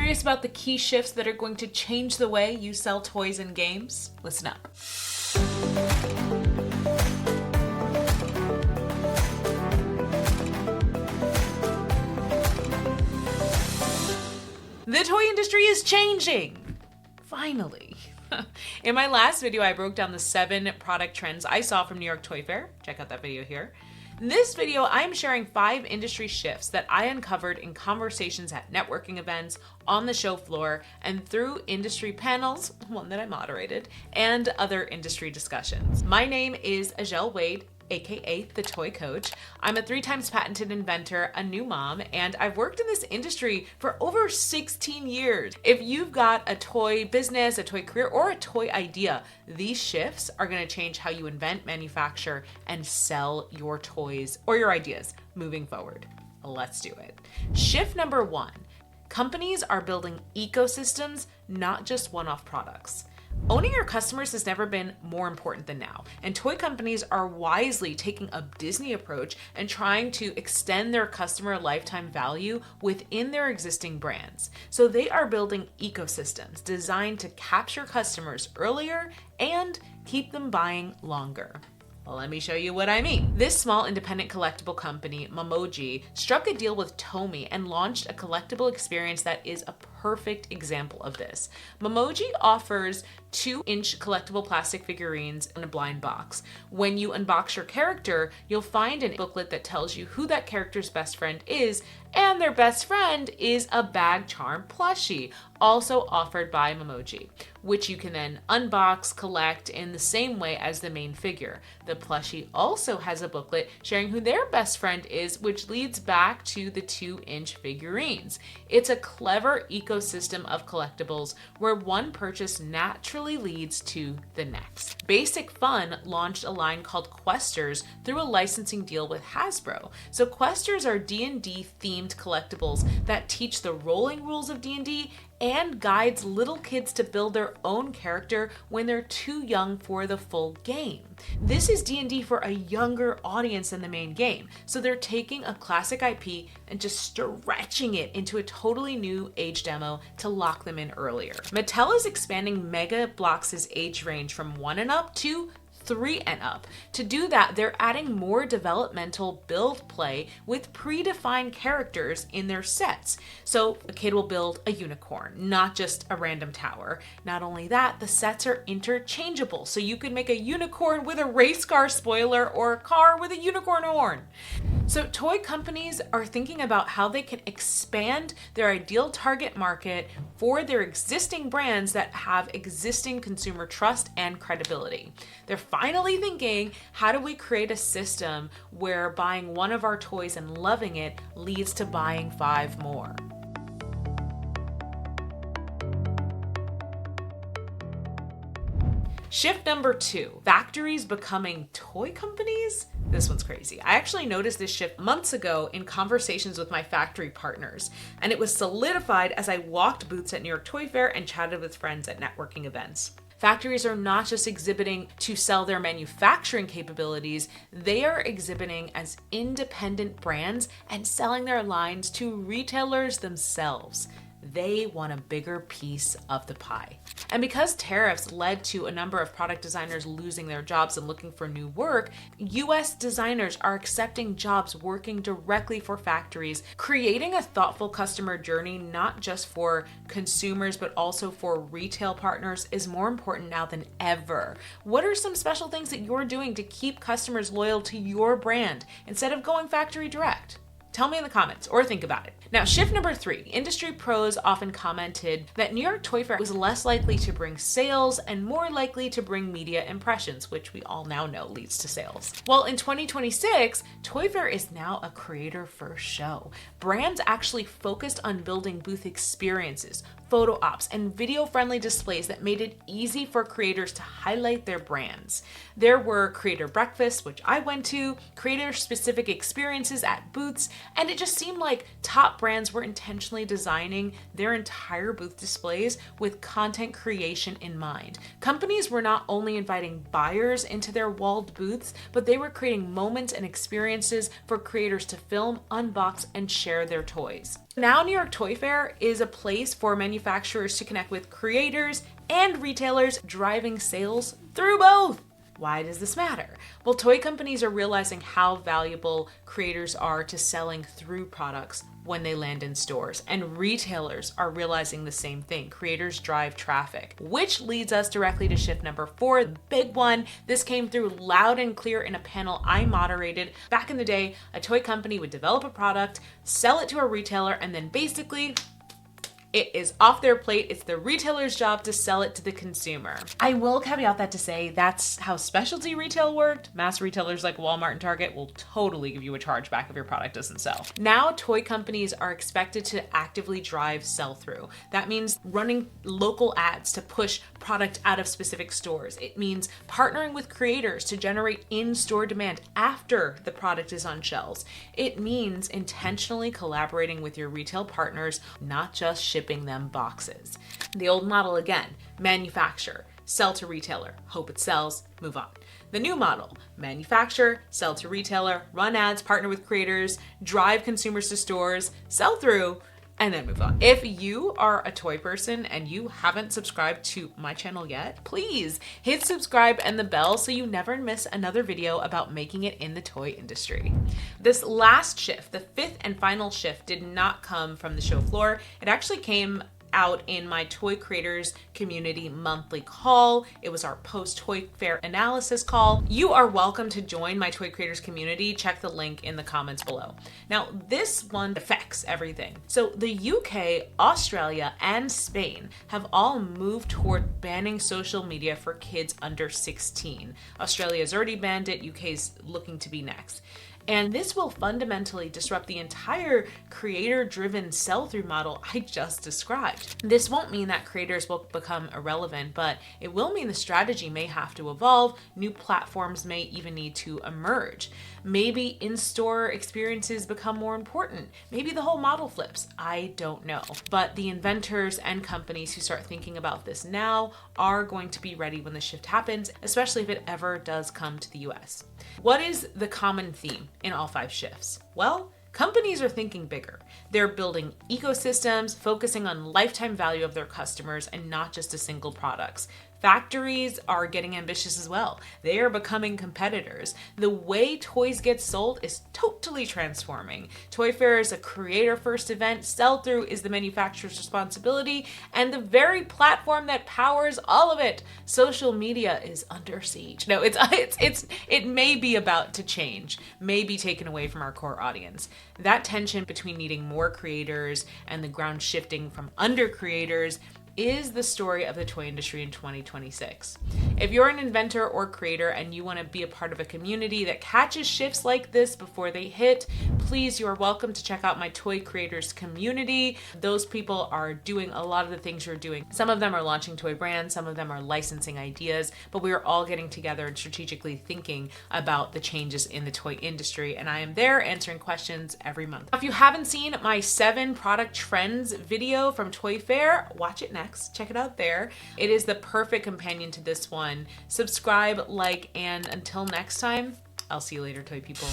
Curious about the key shifts that are going to change the way you sell toys and games? Listen up. The toy industry is changing! Finally. In my last video, I broke down the 7 product trends I saw from New York Toy Fair. Check out that video here. In this video, I'm sharing 5 industry shifts that I uncovered in conversations at networking events, on the show floor, and through industry panels, one that I moderated, and other industry discussions. My name is Azhelle Wade, aka the Toy Coach. I'm a 3 times patented inventor, a new mom, and I've worked in this industry for over 16 years. If you've got a toy business, a toy career, or a toy idea, these shifts are going to change how you invent, manufacture, and sell your toys or your ideas moving forward. Let's do it. Shift number 1. Companies are building ecosystems, not just one-off products. Owning your customers has never been more important than now, and toy companies are wisely taking a Disney approach and trying to extend their customer lifetime value within their existing brands. So they are building ecosystems designed to capture customers earlier and keep them buying longer. Let me show you what I mean. This small independent collectible company, Memoji, struck a deal with Tomy and launched a collectible experience that is a perfect example of this. Memoji offers 2-inch collectible plastic figurines in a blind box. When you unbox your character, you'll find a booklet that tells you who that character's best friend is, and their best friend is a bag charm plushie, also offered by Memoji, which you can then unbox, collect in the same way as the main figure. The plushie also has a booklet sharing who their best friend is, which leads back to the 2-inch figurines. It's a clever ecosystem of collectibles where one purchase naturally leads to the next. Basic Fun launched a line called Questers through a licensing deal with Hasbro. So Questers are D&D themed collectibles that teach the rolling rules of D&D and guides little kids to build their own character when they're too young for the full game. This is D&D for a younger audience than the main game, so they're taking a classic IP and just stretching it into a totally new age demo to lock them in earlier. Mattel is expanding Mega Bloks' age range from 1 and up to 3 and up. To do that, they're adding more developmental build play with predefined characters in their sets. So a kid will build a unicorn, not just a random tower. Not only that, the sets are interchangeable, so you can make a unicorn with a race car spoiler or a car with a unicorn horn. So toy companies are thinking about how they can expand their ideal target market for their existing brands that have existing consumer trust and credibility. They're finally thinking, how do we create a system where buying one of our toys and loving it leads to buying 5 more? Shift number 2, factories becoming toy companies? This one's crazy. I actually noticed this shift months ago in conversations with my factory partners, and it was solidified as I walked booths at New York Toy Fair and chatted with friends at networking events. Factories are not just exhibiting to sell their manufacturing capabilities, they are exhibiting as independent brands and selling their lines to retailers themselves. They want a bigger piece of the pie. And because tariffs led to a number of product designers losing their jobs and looking for new work, US designers are accepting jobs working directly for factories, creating a thoughtful customer journey, not just for consumers, but also for retail partners, is more important now than ever. What are some special things that you're doing to keep customers loyal to your brand instead of going factory direct? Tell me in the comments or think about it. Now, shift number 3, industry pros often commented that New York Toy Fair was less likely to bring sales and more likely to bring media impressions, which we all now know leads to sales. Well, in 2026, Toy Fair is now a creator-first show. Brands actually focused on building booth experiences, photo ops, and video-friendly displays that made it easy for creators to highlight their brands. There were creator breakfasts, which I went to, creator-specific experiences at booths, And it just seemed like top brands were intentionally designing their entire booth displays with content creation in mind. Companies were not only inviting buyers into their walled booths, but they were creating moments and experiences for creators to film, unbox, and share their toys. Now, New York Toy Fair is a place for manufacturers to connect with creators and retailers, driving sales through both. Why does this matter? Well, toy companies are realizing how valuable creators are to selling through products when they land in stores, and retailers are realizing the same thing. Creators drive traffic, which leads us directly to shift number 4, the big one. This came through loud and clear in a panel I moderated. Back in the day, a toy company would develop a product, sell it to a retailer, and then basically it is off their plate. It's the retailer's job to sell it to the consumer. I will caveat that to say that's how specialty retail worked. Mass retailers like Walmart and Target will totally give you a chargeback if your product doesn't sell. Now, toy companies are expected to actively drive sell-through. That means running local ads to push product out of specific stores. It means partnering with creators to generate in-store demand after the product is on shelves. It means intentionally collaborating with your retail partners, not just shipping them boxes. The old model again, manufacture, sell to retailer, hope it sells, move on. The new model, manufacture, sell to retailer, run ads, partner with creators, drive consumers to stores, sell through, and then move on. If you are a toy person and you haven't subscribed to my channel yet, please hit subscribe and the bell so you never miss another video about making it in the toy industry. This last shift, the 5th and final shift, did not come from the show floor. It actually came out in my Toy Creators Community monthly call. It was our post-Toy Fair analysis call. You are welcome to join my Toy Creators community. Check the link in the comments below. Now, this one affects everything. So the UK, Australia, and Spain have all moved toward banning social media for kids under 16. Australia's already banned it. UK's looking to be next. And this will fundamentally disrupt the entire creator-driven sell-through model I just described. This won't mean that creators will become irrelevant, but it will mean the strategy may have to evolve. New platforms may even need to emerge. Maybe in-store experiences become more important. Maybe the whole model flips. I don't know. But the inventors and companies who start thinking about this now are going to be ready when the shift happens, especially if it ever does come to the US. What is the common theme in all 5 shifts? Well, companies are thinking bigger. They're building ecosystems, focusing on lifetime value of their customers and not just a single products. Factories are getting ambitious as well. They are becoming competitors. The way toys get sold is totally transforming. Toy Fair is a creator-first event. Sell-through is the manufacturer's responsibility and the very platform that powers all of it. Social media is under siege. No, it may be about to change, may be taken away from our core audience. That tension between needing more creators and the ground shifting from under creators is the story of the toy industry in 2026. If you're an inventor or creator and you want to be a part of a community that catches shifts like this before they hit, please, you are welcome to check out my Toy Creators community. Those people are doing a lot of the things you're doing. Some of them are launching toy brands, some of them are licensing ideas, but we are all getting together and strategically thinking about the changes in the toy industry, and I am there answering questions every month. If you haven't seen my 7 product trends video from Toy Fair, watch it next. Check it out there. It is the perfect companion to this one. Subscribe, like, and until next time, I'll see you later, toy people.